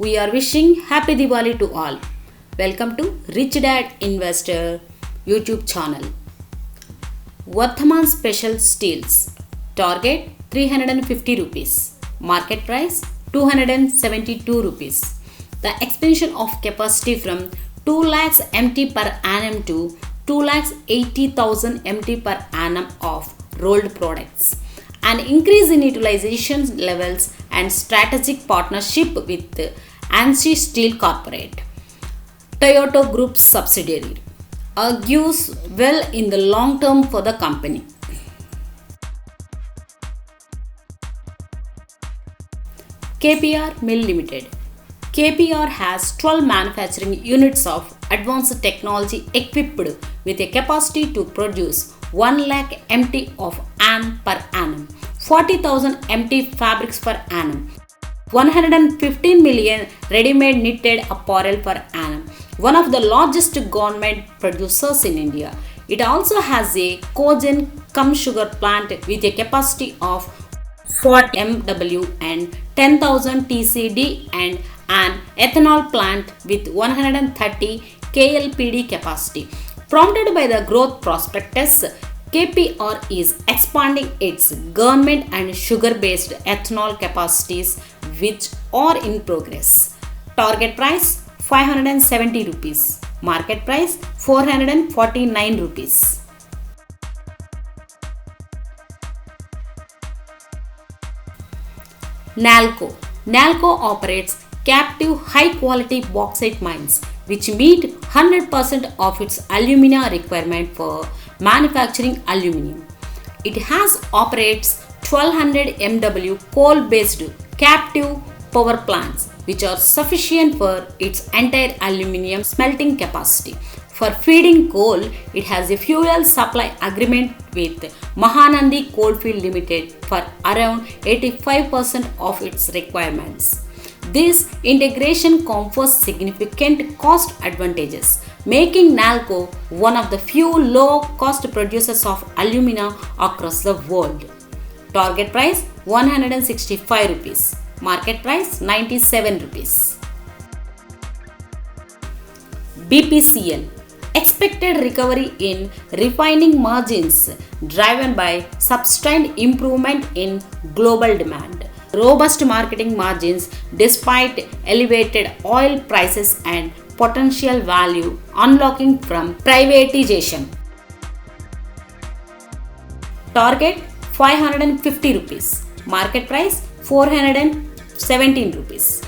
We are wishing Happy Diwali to all. Welcome to Rich Dad Investor YouTube channel. Vardhaman Special Steels. Target 350 rupees. Market price 272 rupees. The expansion of capacity from 2 lakhs MT per annum to 2 lakhs 80,000 MT per annum of rolled products. An increase in utilization levels and strategic partnership with ANSI Steel Corporate, Toyota Group subsidiary, argues well in the long term for the company. KPR Mill Limited. KPR has 12 manufacturing units of advanced technology equipped with a capacity to produce 1 lakh MT of AN per annum, 40,000 MT fabrics per annum, 115 million ready-made knitted apparel per annum, one of the largest garment producers in India. It also has a cogen cum sugar plant with a capacity of 40 MW and 10,000 TCD and an ethanol plant with 130 KLPD capacity. Prompted by the growth prospectus, KPR is expanding its government and sugar-based ethanol capacities, which are in progress. Target price 570 rupees. Market price 449 rupees. NALCO. NALCO operates captive high-quality bauxite mines, which meet 100% of its alumina requirement for manufacturing aluminum. It operates 1200 MW coal-based captive power plants, which are sufficient for its entire aluminum smelting capacity. For feeding coal, it has a fuel supply agreement with Mahanandi Coalfield Limited for around 85% of its requirements. This integration confers significant cost advantages, making NALCO one of the few low-cost producers of alumina across the world. Target price 165 rupees. Market price 97 rupees. BPCL. Expected recovery in refining margins driven by sustained improvement in global demand. Robust marketing margins despite elevated oil prices and potential value unlocking from privatization. Target 550 rupees. Market price 417 rupees.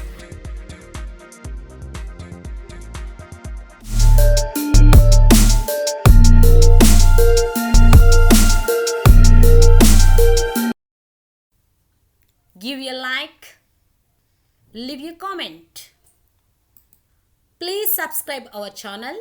Give a like, leave a comment. Please subscribe our channel